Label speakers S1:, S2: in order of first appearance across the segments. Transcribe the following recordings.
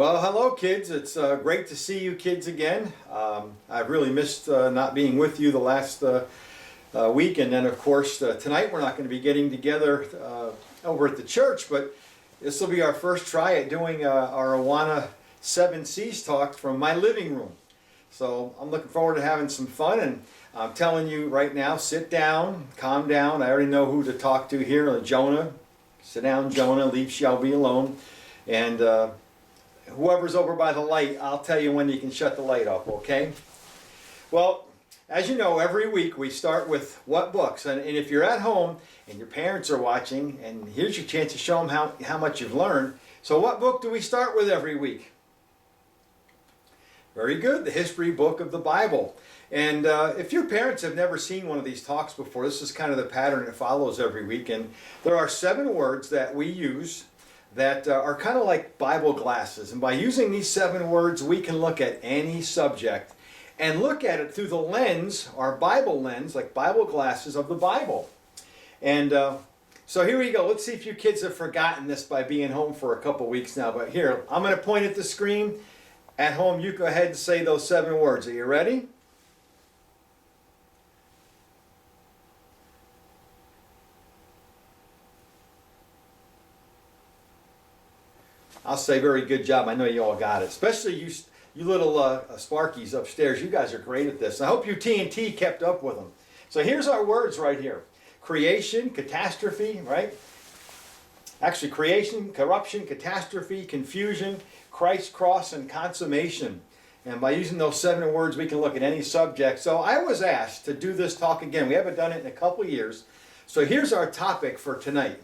S1: Well, hello kids. It's great to see you kids again. I've really missed not being with you the last week, and then of course tonight we're not going to be getting together over at the church, but this will be our first try at doing our Awana 7 Seas talk from my living room. So I'm looking forward to having some fun, and I'm telling you right now, sit down, calm down. I already know who to talk to here, Jonah. Sit down, Jonah, leave shall be alone. And whoever's over by the light, I'll tell you when you can shut the light off, okay? Well, as you know, every week we start with what books. And if you're at home and your parents are watching, and here's your chance to show them how much you've learned. So what book do we start with every week? Very good, the history book of the Bible. And if your parents have never seen one of these talks before, this is kind of the pattern it follows every week. And there are 7 words that we use that are kind of like Bible glasses. And by using these 7 words, we can look at any subject and look at it through the lens, our Bible lens, like Bible glasses of the Bible. And so here we go. Let's see if you kids have forgotten this by being home for a couple weeks now. But here, I'm going to point at the screen. At home, you go ahead and say those 7 words. Are you ready? I'll say very good job. I know you all got it. Especially you little Sparkies upstairs. You guys are great at this. I hope you TNT kept up with them. So here's our words right here. Creation, catastrophe, right? Actually, creation, corruption, catastrophe, confusion, Christ, cross, and consummation. And by using those 7 words, we can look at any subject. So I was asked to do this talk again. We haven't done it in a couple of years. So here's our topic for tonight.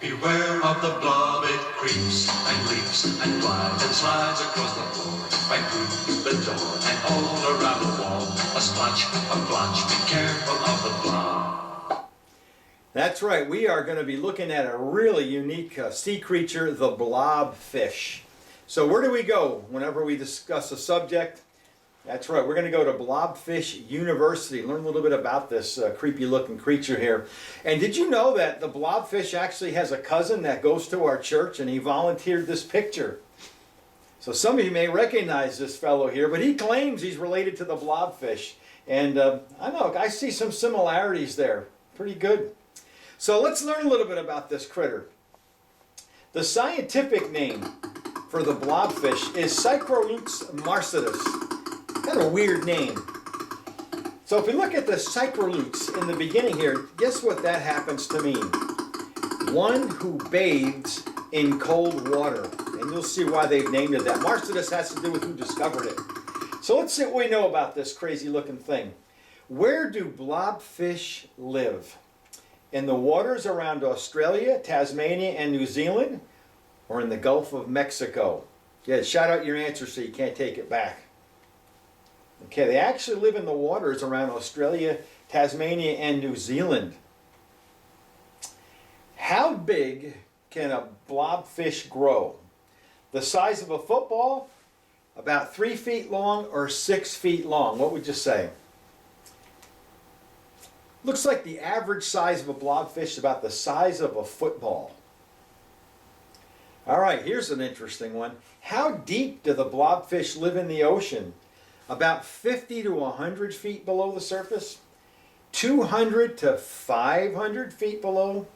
S2: Beware of the blob, it creeps and leaps and glides and slides across the floor, right through the door and all around the wall. A splotch, a blotch, be careful of the blob.
S1: That's right, we are going to be looking at a really unique sea creature, the blobfish. So where do we go whenever we discuss a subject? That's right, we're going to go to Blobfish University, learn a little bit about this creepy looking creature here. And did you know that the blobfish actually has a cousin that goes to our church, and he volunteered this picture? So some of you may recognize this fellow here, but he claims he's related to the blobfish. And I know, I see some similarities there. Pretty good. So let's learn a little bit about this critter. The scientific name for the blobfish is Cycrolutes marcitus. Kind of a weird name. So if we look at the Cycrolutes in the beginning here, guess what that happens to mean? One who bathes in cold water. And you'll see why they've named it that. Marcitus has to do with who discovered it. So let's see what we know about this crazy looking thing. Where do blobfish live? In the waters around Australia, Tasmania, and New Zealand, or in the Gulf of Mexico? Yeah, shout out your answer so you can't take it back. Okay, they actually live in the waters around Australia, Tasmania, and New Zealand. How big can a blobfish grow? The size of a football, about 3 feet long, or 6 feet long? What would you say? Looks like the average size of a blobfish is about the size of a football. All right, here's an interesting one. How deep do the blobfish live in the ocean? About 50 to 100 feet below the surface? 200 to 500 feet below?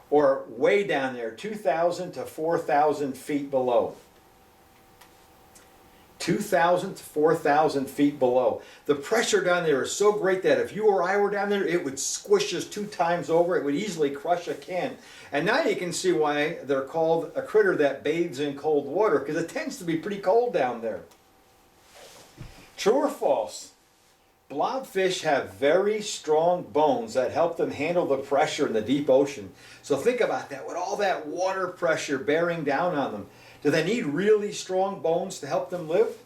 S1: Or way down there, 2,000 to 4,000 feet below? 2,000 to 4,000 feet below. The pressure down there is so great that if you or I were down there, it would squish us 2 times over. It would easily crush a can. And now you can see why they're called a critter that bathes in cold water, because it tends to be pretty cold down there. True or false? Blobfish have very strong bones that help them handle the pressure in the deep ocean. So think about that, with all that water pressure bearing down on them. Do they need really strong bones to help them live?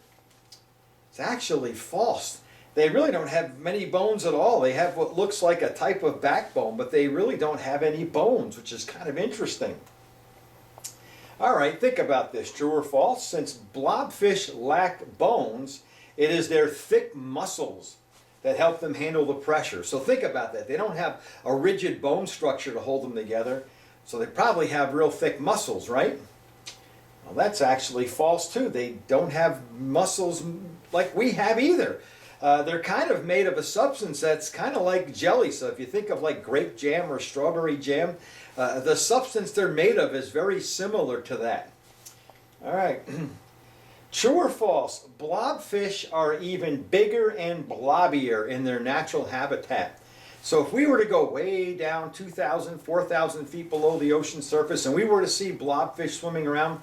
S1: It's actually false. They really don't have many bones at all. They have what looks like a type of backbone, but they really don't have any bones, which is kind of interesting. All right, think about this, true or false? Since blobfish lack bones, it is their thick muscles that help them handle the pressure. So think about that. They don't have a rigid bone structure to hold them together, so they probably have real thick muscles, right? Well, that's actually false too. They don't have muscles like we have either. They're kind of made of a substance that's kind of like jelly. So if you think of like grape jam or strawberry jam, the substance they're made of is very similar to that. All right. True or false? Blobfish are even bigger and blobbier in their natural habitat. So if we were to go way down 2,000, 4,000 feet below the ocean surface and we were to see blobfish swimming around,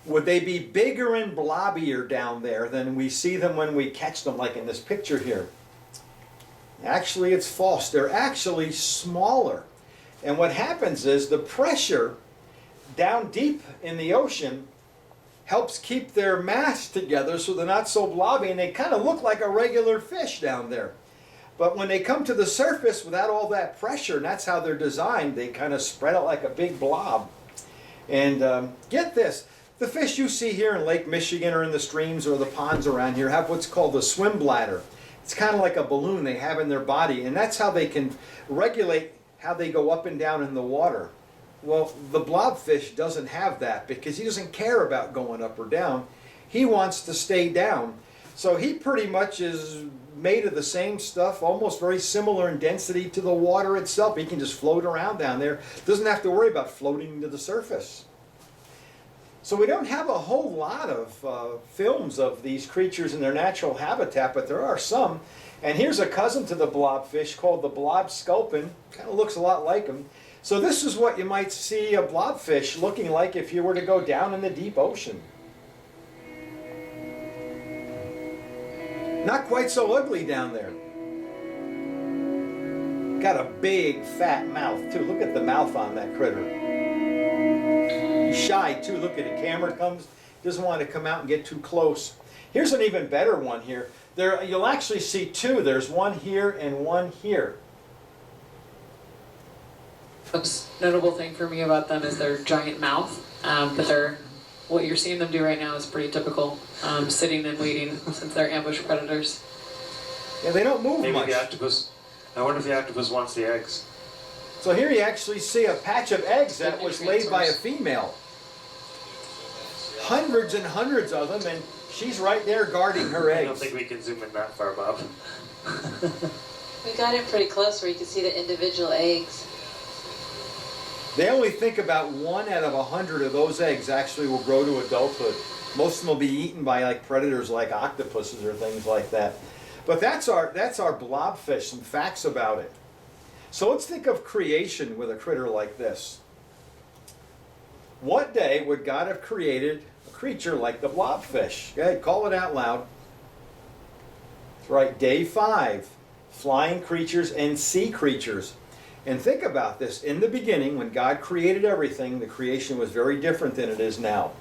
S1: would they be bigger and blobbier down there than we see them when we catch them, like in this picture here? Actually, it's false. They're actually smaller. And what happens is the pressure down deep in the ocean helps keep their mass together so they're not so blobby, and they kind of look like a regular fish down there. But when they come to the surface without all that pressure, and that's how they're designed, they kind of spread out like a big blob. And get this, the fish you see here in Lake Michigan or in the streams or the ponds around here have what's called a swim bladder. It's kind of like a balloon they have in their body, and that's how they can regulate how they go up and down in the water. Well, the blobfish doesn't have that because he doesn't care about going up or down. He wants to stay down. So he pretty much is made of the same stuff, almost very similar in density to the water itself. He can just float around down there. Doesn't have to worry about floating to the surface. So we don't have a whole lot of films of these creatures in their natural habitat, but there are some. And here's a cousin to the blobfish called the blob sculpin. Kind of looks a lot like him. So this is what you might see a blobfish looking like if you were to go down in the deep ocean. Not quite so ugly down there. Got a big fat mouth too. Look at the mouth on that critter. He's shy too. Look at it. Camera comes. Doesn't want to come out and get too close. Here's an even better one here. There, you'll actually see two. There's one here and one here.
S3: Most notable thing for me about them is their giant mouth, but what you're seeing them do right now is pretty typical, sitting and waiting since they're ambush predators.
S1: Yeah, they don't move
S4: Maybe
S1: much.
S4: the octopus. I wonder if the octopus wants the eggs.
S1: So here you actually see a patch of eggs that was laid by a female. Hundreds and hundreds of them, and she's right there guarding her eggs.
S4: I don't think we can zoom in that far, Bob.
S5: We got it pretty close where you could see the individual eggs.
S1: They only think about 1 out of 100 of those eggs actually will grow to adulthood. Most of them will be eaten by like predators like octopuses or things like that. But that's our blobfish, some facts about it. So let's think of creation with a critter like this. What day would God have created a creature like the blobfish? Okay, call it out loud. That's right, day 5. Flying creatures and sea creatures. And think about this. In the beginning, when God created everything, the creation was very different than it is now.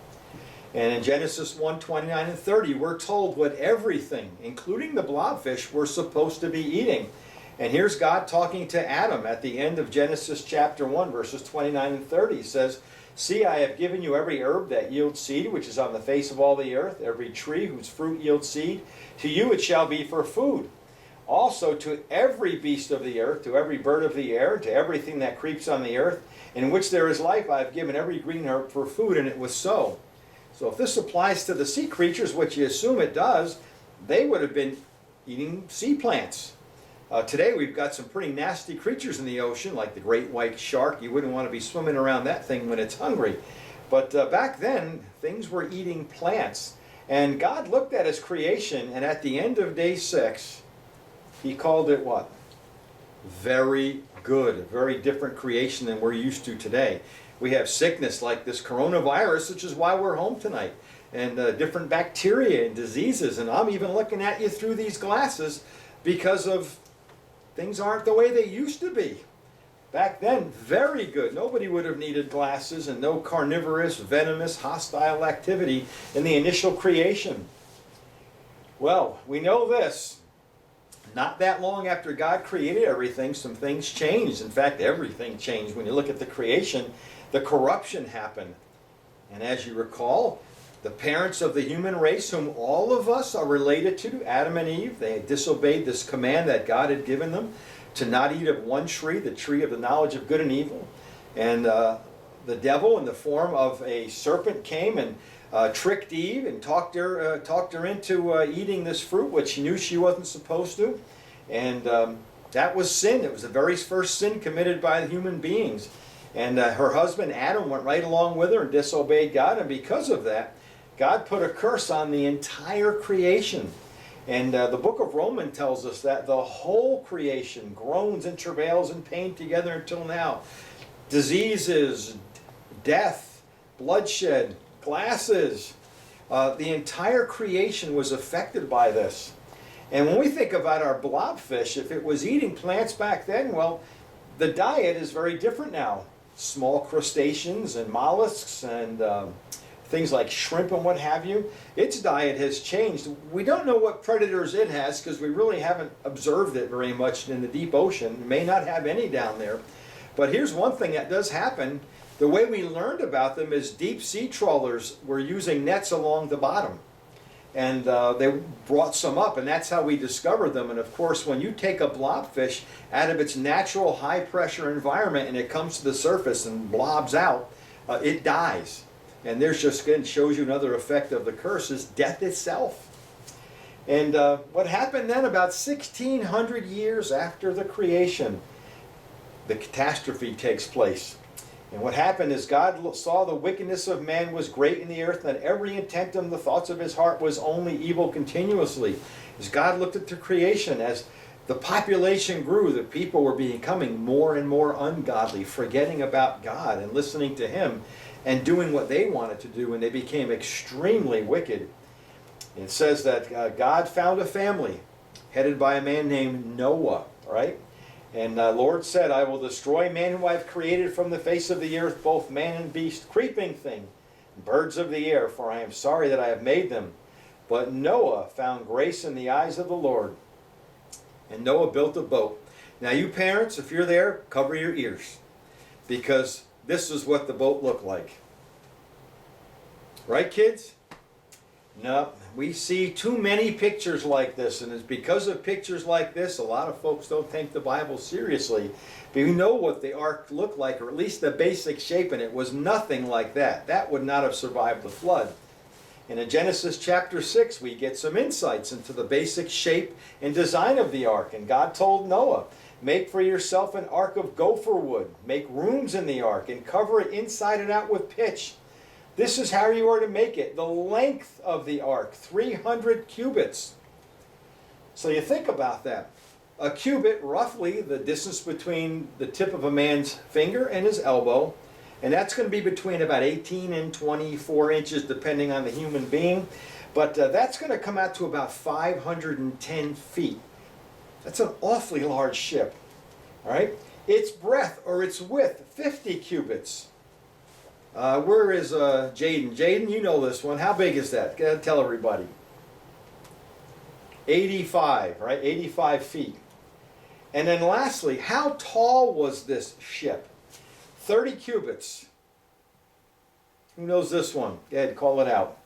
S1: And in Genesis 1:29 and 30, we're told what everything, including the blobfish, we're supposed to be eating. And here's God talking to Adam at the end of Genesis chapter 1, verses 29 and 30. He says, "See, I have given you every herb that yields seed, which is on the face of all the earth, every tree whose fruit yields seed. To you it shall be for food. Also to every beast of the earth, to every bird of the air, to everything that creeps on the earth, in which there is life, I have given every green herb for food," and it was so. So if this applies to the sea creatures, which you assume it does, they would have been eating sea plants. Today we've got some pretty nasty creatures in the ocean, like the great white shark. You wouldn't want to be swimming around that thing when it's hungry. But back then, things were eating plants. And God looked at his creation, and at the end of day 6, he called it what? Very good. A very different creation than we're used to today. We have sickness like this coronavirus, which is why we're home tonight, and different bacteria and diseases. And I'm even looking at you through these glasses because of things aren't the way they used to be. Back then, very good. Nobody would have needed glasses and no carnivorous, venomous, hostile activity in the initial creation. Well, we know this. Not that long after God created everything, some things changed. In fact, everything changed. When you look at the creation, the corruption happened. And as you recall, the parents of the human race, whom all of us are related to, Adam and Eve, they had disobeyed this command that God had given them to not eat of one tree, the tree of the knowledge of good and evil. And the devil in the form of a serpent came and tricked Eve and talked her into eating this fruit, which she knew she wasn't supposed to. And that was sin. It was the very first sin committed by human beings. And her husband Adam went right along with her and disobeyed God. And because of that, God put a curse on the entire creation. And the book of Romans tells us that the whole creation groans and travails in pain together until now. Diseases, death, bloodshed, glasses. The entire creation was affected by this. And when we think about our blobfish, if it was eating plants back then, well, the diet is very different now. Small crustaceans and mollusks and things like shrimp and what have you. Its diet has changed. We don't know what predators it has because we really haven't observed it very much in the deep ocean. It may not have any down there. But here's one thing that does happen. The way we learned about them is deep sea trawlers were using nets along the bottom. And they brought some up, and that's how we discovered them. And of course, when you take a blobfish out of its natural high pressure environment and it comes to the surface and blobs out, it dies. And there's just, again, shows you another effect of the curse is death itself. And what happened then, about 1,600 years after the creation, the catastrophe takes place. And what happened is God saw the wickedness of man was great in the earth, and that every intent of the thoughts of his heart was only evil continuously. As God looked at the creation, as the population grew, the people were becoming more and more ungodly, forgetting about God and listening to him and doing what they wanted to do, and they became extremely wicked. It says that God found a family headed by a man named Noah, right? And the Lord said, I will destroy man who I have created from the face of the earth, both man and beast, creeping thing, birds of the air, for I am sorry that I have made them. But Noah found grace in the eyes of the Lord. And Noah built a boat. Now you parents, if you're there, cover your ears, because this is what the boat looked like. Right, kids? No, we see too many pictures like this, and it's because of pictures like this, a lot of folks don't take the Bible seriously. But we know what the ark looked like, or at least the basic shape, and it was nothing like that. That would not have survived the flood. And in Genesis chapter 6, we get some insights into the basic shape and design of the ark. And God told Noah, make for yourself an ark of gopher wood, make rooms in the ark, and cover it inside and out with pitch. This is how you are to make it. The length of the ark, 300 cubits. So you think about that. A cubit, roughly the distance between the tip of a man's finger and his elbow. And that's going to be between about 18 and 24 inches, depending on the human being. But that's going to come out to about 510 feet. That's an awfully large ship. All right? Its breadth or its width, 50 cubits. Where is Jaden? Jaden, you know this one. How big is that? Go ahead, tell everybody. 85, right? 85 feet. And then lastly, how tall was this ship? 30 cubits. Who knows this one? Go ahead, call it out.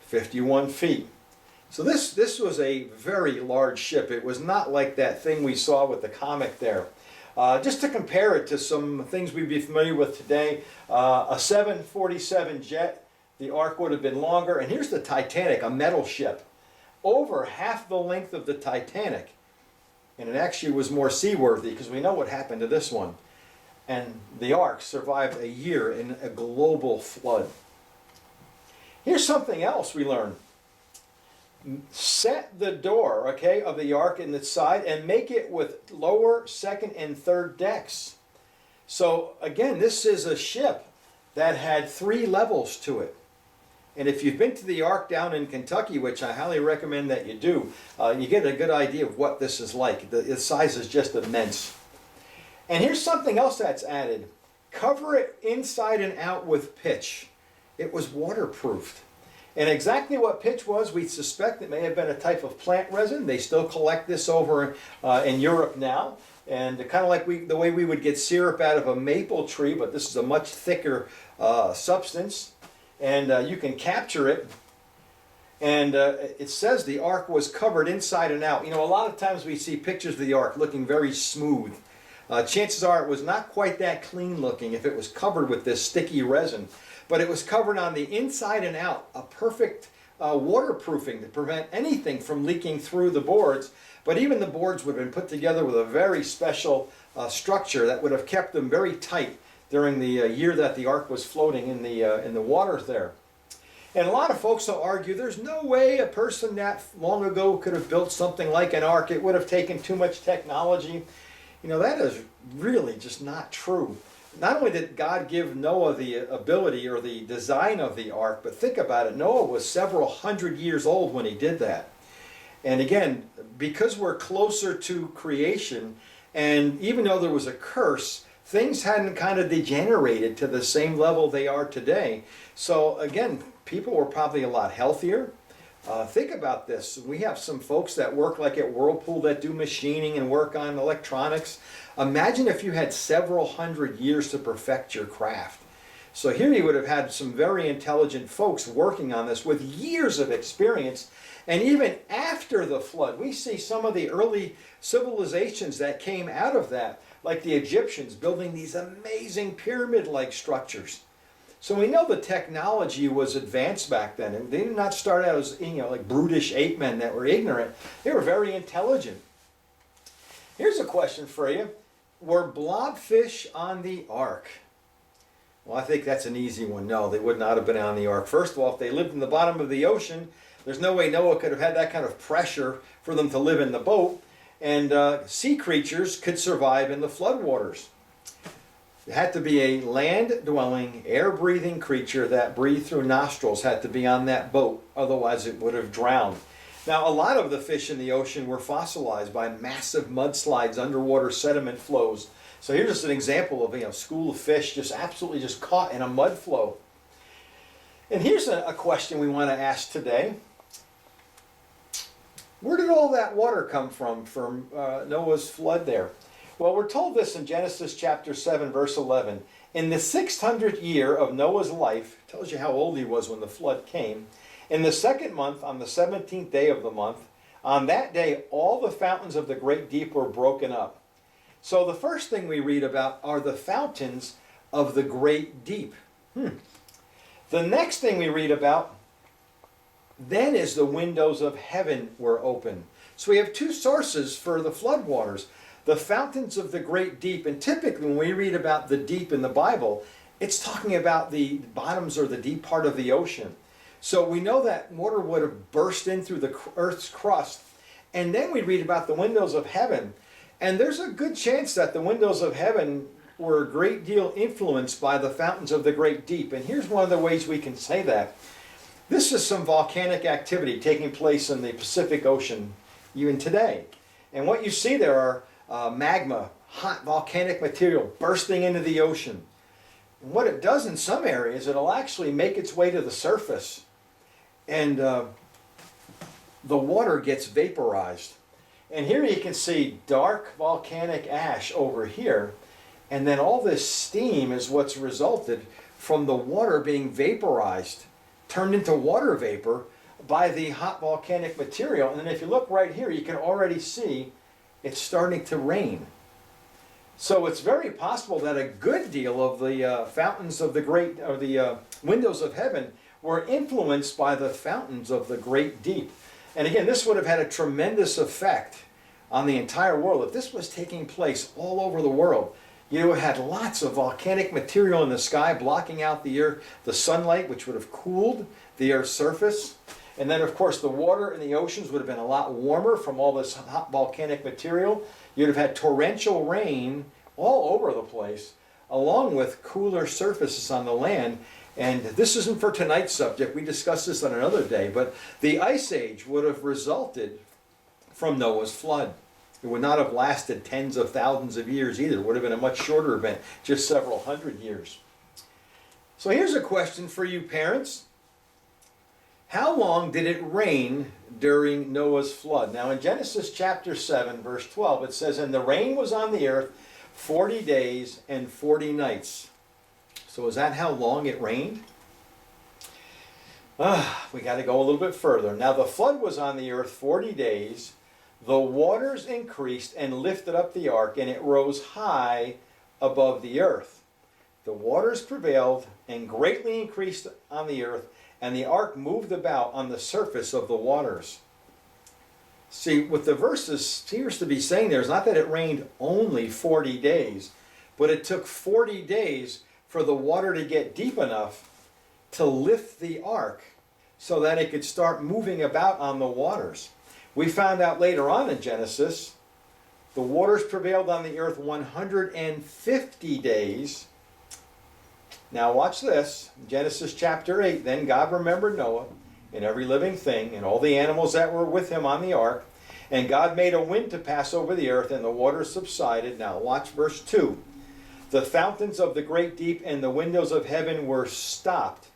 S1: 51 feet. So this was a very large ship. It was not like that thing we saw with the comic there. Just to compare it to some things we'd be familiar with today, a 747 jet, the ark would have been longer. And here's the Titanic, a metal ship, over half the length of the Titanic. And it actually was more seaworthy because we know what happened to this one. And the ark survived a year in a global flood. Here's something else we learned. Set the door, okay, of the ark in the side and make it with lower, second, and third decks. So again, this is a ship that had 3 levels to it. And if you've been to the ark down in Kentucky, which I highly recommend that you do, you get a good idea of what this is like. The size is just immense. And here's something else that's added. Cover it inside and out with pitch. It was waterproofed. And exactly what pitch was, we suspect it may have been a type of plant resin. They still collect this over in Europe now. And kind of like the way we would get syrup out of a maple tree, but this is a much thicker substance. And you can capture it. And it says the ark was covered inside and out. You know, a lot of times we see pictures of the ark looking very smooth. Chances are it was not quite that clean looking if it was covered with this sticky resin, but it was covered on the inside and out, a perfect waterproofing to prevent anything from leaking through the boards. But even the boards would have been put together with a very special structure that would have kept them very tight during the year that the ark was floating in the waters there. And a lot of folks will argue there's no way a person that long ago could have built something like an ark. It would have taken too much technology. You know, that is really just not true. Not only did God give Noah the ability or the design of the ark, but think about it, Noah was several hundred years old when he did that. And again, because we're closer to creation, and even though there was a curse, things hadn't kind of degenerated to the same level they are today. So again, people were probably a lot healthier. Think about this. We have some folks that work like at Whirlpool that do machining and work on electronics. Imagine if you had several hundred years to perfect your craft. So here you would have had some very intelligent folks working on this with years of experience. And even after the flood, we see some of the early civilizations that came out of that, like the Egyptians building these amazing pyramid-like structures. So we know the technology was advanced back then, and they did not start out as, like brutish ape men that were ignorant. They were very intelligent. Here's a question for you. Were blobfish on the ark? Well, I think that's an easy one. No, they would not have been on the ark. First of all, if they lived in the bottom of the ocean, there's no way Noah could have had that kind of pressure for them to live in the boat. And sea creatures could survive in the floodwaters. It had to be a land-dwelling, air-breathing creature that breathed through nostrils had to be on that boat, otherwise it would have drowned. Now, a lot of the fish in the ocean were fossilized by massive mudslides, underwater sediment flows. So here's just an example of a school of fish just absolutely just caught in a mud flow. And here's a question we want to ask today. Where did all that water come from Noah's flood there? Well, we're told this in Genesis chapter 7, verse 11. In the 600th year of Noah's life, tells you how old he was when the flood came, in the second month, on the 17th day of the month, on that day all the fountains of the great deep were broken up. So the first thing we read about are the fountains of the great deep. The next thing we read about then is the windows of heaven were open. So we have two sources for the floodwaters. The fountains of the great deep, and typically when we read about the deep in the Bible, it's talking about the bottoms or the deep part of the ocean. So we know that water would have burst in through the earth's crust. And then we read about the windows of heaven. And there's a good chance that the windows of heaven were a great deal influenced by the fountains of the great deep. And here's one of the ways we can say that. This is some volcanic activity taking place in the Pacific Ocean even today. And what you see there are magma, hot volcanic material bursting into the ocean. And what it does in some areas, it'll actually make its way to the surface. And the water gets vaporized. And here you can see dark volcanic ash over here. And then all this steam is what's resulted from the water being vaporized, turned into water vapor by the hot volcanic material. And then if you look right here, you can already see it's starting to rain. So it's very possible that a good deal of the fountains of the great, or the windows of heaven, were influenced by the fountains of the great deep. And again, this would have had a tremendous effect on the entire world. If this was taking place all over the world, you had lots of volcanic material in the sky blocking out the sunlight, which would have cooled the Earth's surface. And then, of course, the water in the oceans would have been a lot warmer from all this hot volcanic material. You'd have had torrential rain all over the place, along with cooler surfaces on the land. And this isn't for tonight's subject. We discussed this on another day. But the Ice Age would have resulted from Noah's flood. It would not have lasted tens of thousands of years either. It would have been a much shorter event, just several hundred years. So here's a question for you parents. How long did it rain during Noah's flood? Now in Genesis chapter 7, verse 12, it says, "And the rain was on the earth 40 days and 40 nights." So is that how long it rained? We got to go a little bit further. Now the flood was on the earth 40 days. the waters increased and lifted up the ark, and it rose high above the earth. The waters prevailed and greatly increased on the earth, and the ark moved about on the surface of the waters. See, what the verses seems to be saying there is not that it rained only 40 days, but it took 40 days for the water to get deep enough to lift the ark so that it could start moving about on the waters. We found out later on in Genesis, the waters prevailed on the earth 150 days. Now watch this. Genesis chapter 8. Then God remembered Noah and every living thing and all the animals that were with him on the ark. And God made a wind to pass over the earth, and the waters subsided. Now watch verse 2. The fountains of the great deep and the windows of heaven were stopped,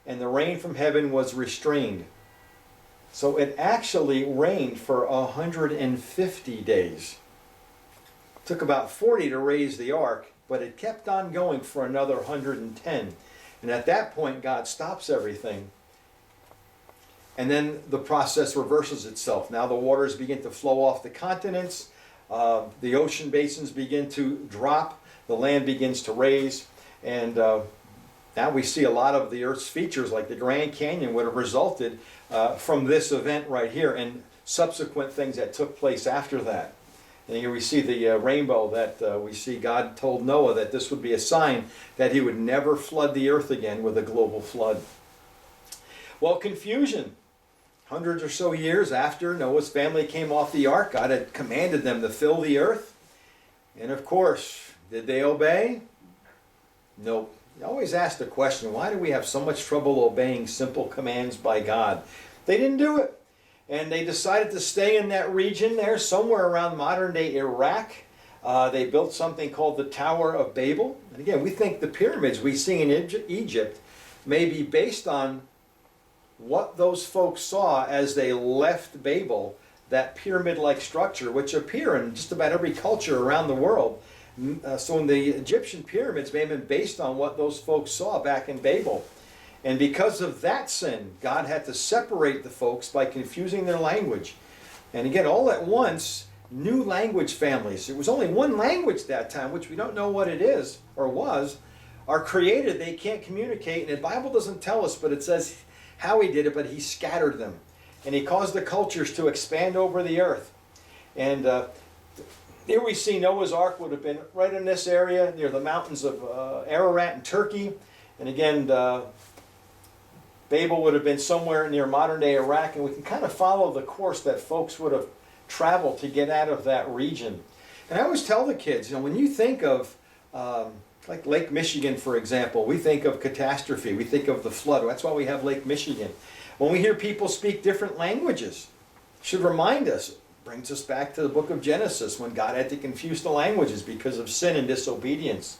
S1: and the rain from heaven was restrained. So it actually rained for 150 days. It took about 40 to raise the ark, but it kept on going for another 110. And at that point, God stops everything. And then the process reverses itself. Now the waters begin to flow off the continents. The ocean basins begin to drop. The land begins to raise. And now we see a lot of the Earth's features, like the Grand Canyon, would have resulted from this event right here and subsequent things that took place after that. And here we see the rainbow that we see God told Noah that this would be a sign that he would never flood the earth again with a global flood. Well, confusion. Hundreds or so years after Noah's family came off the ark, God had commanded them to fill the earth. And of course, did they obey? Nope. You always ask the question, why do we have so much trouble obeying simple commands by God? They didn't do it. And they decided to stay in that region there, somewhere around modern-day Iraq. They built something called the Tower of Babel. And again, we think the pyramids we see in Egypt may be based on what those folks saw as they left Babel, that pyramid-like structure, which appear in just about every culture around the world. So in the Egyptian pyramids may have been based on what those folks saw back in Babel. And because of that sin, God had to separate the folks by confusing their language. And again, all at once, new language families, it was only one language that time, which we don't know what it is or was, are created. They can't communicate. And the Bible doesn't tell us, but it says how he did it, but he scattered them. And he caused the cultures to expand over the earth. And here we see Noah's Ark would have been right in this area near the mountains of Ararat in Turkey. And again, Babel would have been somewhere near modern-day Iraq, and we can kind of follow the course that folks would have traveled to get out of that region. And I always tell the kids, when you think of, like Lake Michigan, for example, we think of catastrophe, we think of the flood. That's why we have Lake Michigan. When we hear people speak different languages, it should remind us, brings us back to the book of Genesis, when God had to confuse the languages because of sin and disobedience.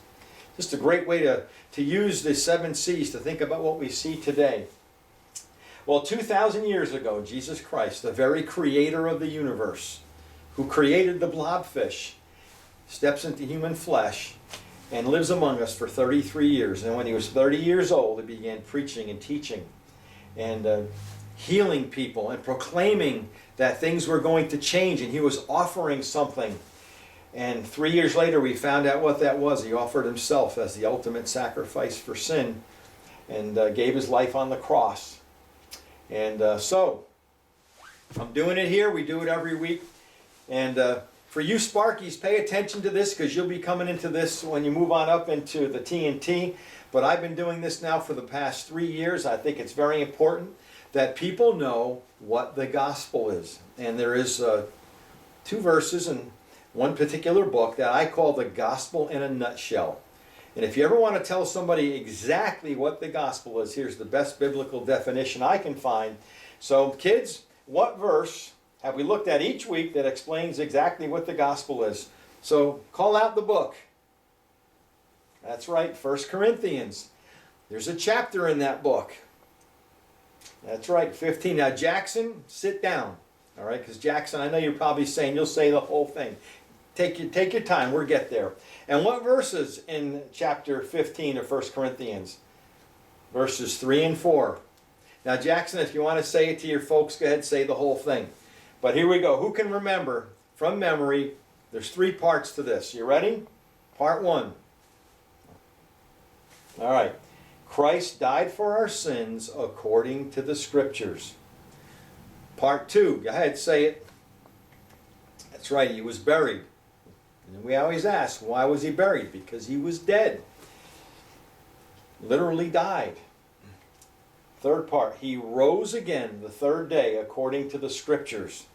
S1: Just a great way to use the 7 C's to think about what we see today. Well, 2,000 years ago, Jesus Christ, the very creator of the universe, who created the blobfish, steps into human flesh and lives among us for 33 years. And when he was 30 years old, he began preaching and teaching and healing people and proclaiming that things were going to change, and he was offering something. And 3 years later, we found out what that was. He offered himself as the ultimate sacrifice for sin and gave his life on the cross. And so, I'm doing it here. We do it every week. And for you Sparkies, pay attention to this, because you'll be coming into this when you move on up into the TNT. But I've been doing this now for the past 3 years. I think it's very important that people know what the gospel is. And there is 2 verses in one particular book that I call the gospel in a nutshell. And if you ever want to tell somebody exactly what the gospel is, here's the best biblical definition I can find. So kids, what verse have we looked at each week that explains exactly what the gospel is? So call out the book. That's right, 1 Corinthians. There's a chapter in that book. That's right, 15. Now Jackson, sit down. All right, because Jackson, I know you're probably saying you'll say the whole thing. Take your time, we'll get there. And what verses in chapter 15 of 1 Corinthians? Verses 3 and 4. Now Jackson, if you want to say it to your folks, go ahead and say the whole thing. But here we go. Who can remember from memory? There's 3 parts to this. You ready? Part 1. All right. Christ died for our sins according to the Scriptures. Part 2. Go ahead, say it. That's right. He was buried. And we always ask, why was he buried? Because he was dead. Literally died. Third part. He rose again the 3rd day according to the Scriptures.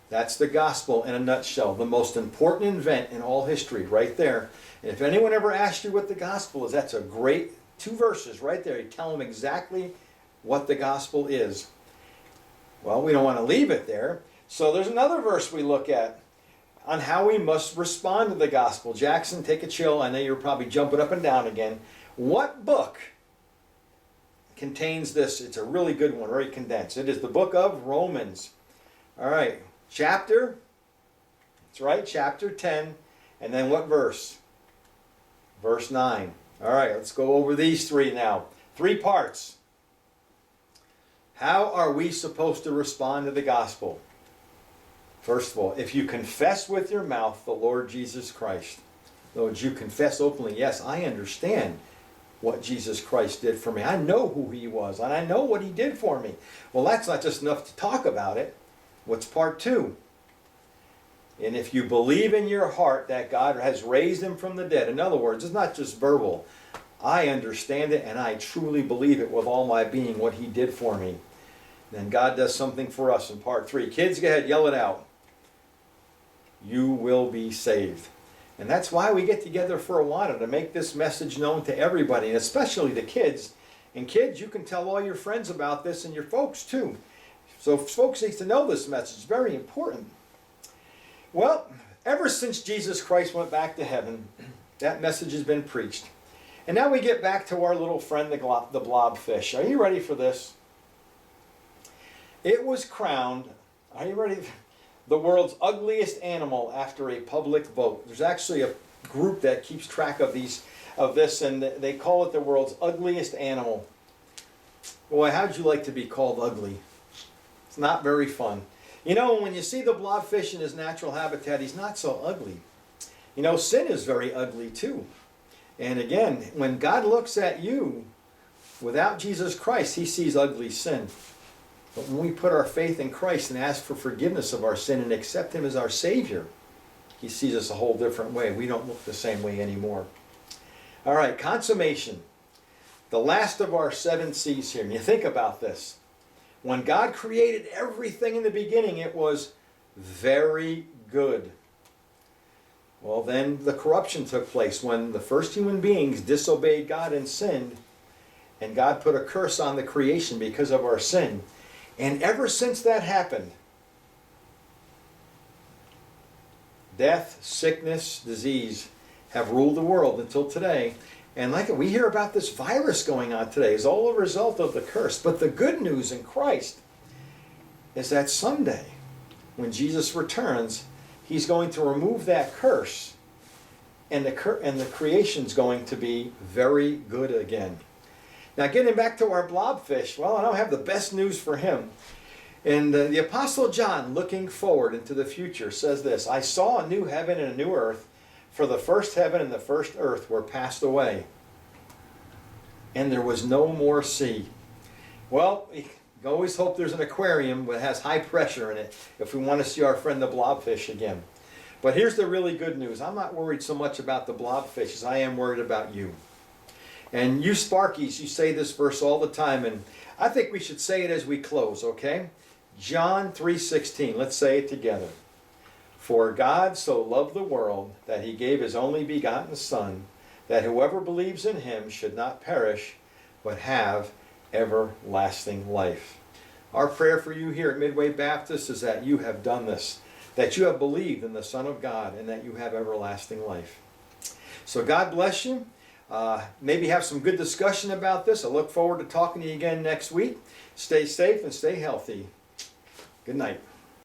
S1: That's the gospel in a nutshell. The most important event in all history, right there. And if anyone ever asks you what the gospel is, that's a great 2 verses right there. You tell them exactly what the gospel is. Well, we don't want to leave it there. So there's another verse we look at on how we must respond to the gospel. Jackson, take a chill. I know you're probably jumping up and down again. What book contains this? It's a really good one, very condensed. It is the book of Romans. All right. Chapter, that's right, chapter 10, and then what verse? Verse 9. All right, let's go over these 3 now. 3 parts. How are we supposed to respond to the gospel? First of all, if you confess with your mouth the Lord Jesus Christ, though you confess openly, yes, I understand what Jesus Christ did for me. I know who he was, and I know what he did for me. Well, that's not just enough to talk about it. What's part 2? And if you believe in your heart that God has raised him from the dead, in other words, it's not just verbal. I understand it and I truly believe it with all my being, what he did for me. Then God does something for us in part 3. Kids, go ahead, yell it out. You will be saved. And that's why we get together for a while, to make this message known to everybody, and especially the kids. And kids, you can tell all your friends about this and your folks too. So folks need to know this message. It's very important. Well, ever since Jesus Christ went back to heaven, that message has been preached. And now we get back to our little friend, the blobfish. Are you ready for this? It was crowned, are you ready? The world's ugliest animal after a public vote. There's actually a group that keeps track of this, and they call it the world's ugliest animal. Boy, how'd you like to be called ugly? It's not very fun. You know, when you see the blobfish in his natural habitat, he's not so ugly. You know, sin is very ugly too. And again, when God looks at you without Jesus Christ, he sees ugly sin. But when we put our faith in Christ and ask for forgiveness of our sin and accept him as our Savior, he sees us a whole different way. We don't look the same way anymore. All right, consummation. The last of our 7 C's here. And you think about this. When God created everything in the beginning, it was very good. Well, then the corruption took place when the first human beings disobeyed God and sinned, and God put a curse on the creation because of our sin. And ever since that happened, death, sickness, disease have ruled the world until today. And like we hear about this virus going on today, is all a result of the curse. But the good news in Christ is that someday, when Jesus returns, he's going to remove that curse, and the creation's going to be very good again. Now, getting back to our blobfish, well, I don't have the best news for him. And the Apostle John, looking forward into the future, says this: I saw a new heaven and a new earth, for the first heaven and the first earth were passed away, and there was no more sea. Well, we always hope there's an aquarium that has high pressure in it if we want to see our friend the blobfish again. But here's the really good news. I'm not worried so much about the blobfish as I am worried about you. And you Sparkies, you say this verse all the time, and I think we should say it as we close, okay? John 3:16, let's say it together. For God so loved the world that he gave his only begotten Son, that whoever believes in him should not perish, but have everlasting life. Our prayer for you here at Midway Baptist is that you have done this, that you have believed in the Son of God, and that you have everlasting life. So God bless you. Maybe have some good discussion about this. I look forward to talking to you again next week. Stay safe and stay healthy. Good night.